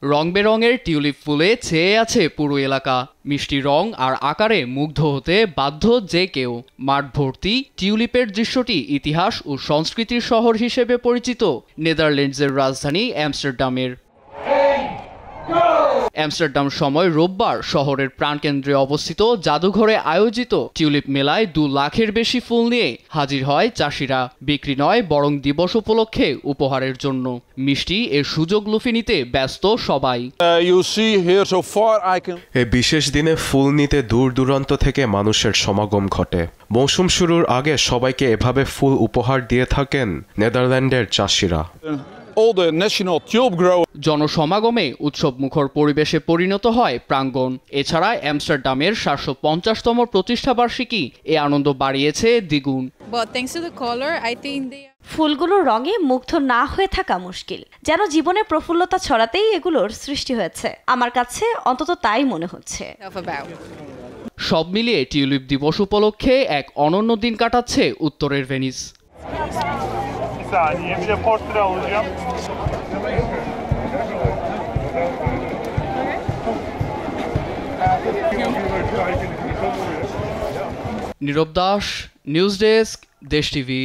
রং বেরঙের টিউলিপ ফুলে ছেয়ে আছে পুরো এলাকা। মিষ্টি রং আর আকারে মুগ্ধ হতে বাধ্য যে কেউ। মাঠ ভর্তি টিউলিপের দৃশ্যটি ইতিহাস ও সংস্কৃতির শহর হিসেবে পরিচিত নেদারল্যান্ডসের রাজধানী অ্যামস্টারডামের। অ্যামস্টারডাম সময় রোববার শহরের প্রাণকেন্দ্রে অবস্থিত জাদুঘরে আয়োজিত টিউলিপ মেলায় 2 লাখের বেশি ফুল নিয়ে হাজির হয় চাষিরা। বিক্রি নয়, বরং দিবস উপলক্ষে উপহারের জন্য। মিষ্টি এর সুযোগ লুফে নিতে ব্যস্ত সবাই। এই বিশেষ দিনে ফুল নিতে দূর দূরান্ত থেকে মানুষের সমাগম ঘটে। মৌসুম শুরুর আগে সবাইকে এভাবে ফুল উপহার দিয়ে থাকেন নেদারল্যান্ডের চাষিরা। জনসমাগমে উৎসবমুখর পরিবেশে পরিণত হয় প্রাঙ্গণ। এছাড়া অ্যামস্টারডামের 750তম প্রতিষ্ঠাবার্ষিকী এ আনন্দ বাড়িয়েছে দ্বিগুণ। ফুলগুলোর রঙে মুগ্ধ না হয়ে থাকা মুশকিল। যেন জীবনে প্রফুল্লতা ছড়াতেই এগুলোর সৃষ্টি হয়েছে। আমার কাছে অন্তত তাই মনে হচ্ছে। সব মিলিয়ে টিউলিপ দিবস উপলক্ষে এক অনন্য দিন কাটাচ্ছে উত্তরের ভেনিস। নীরব দাস, নিউজ ডেস্ক, দেশ টিভি।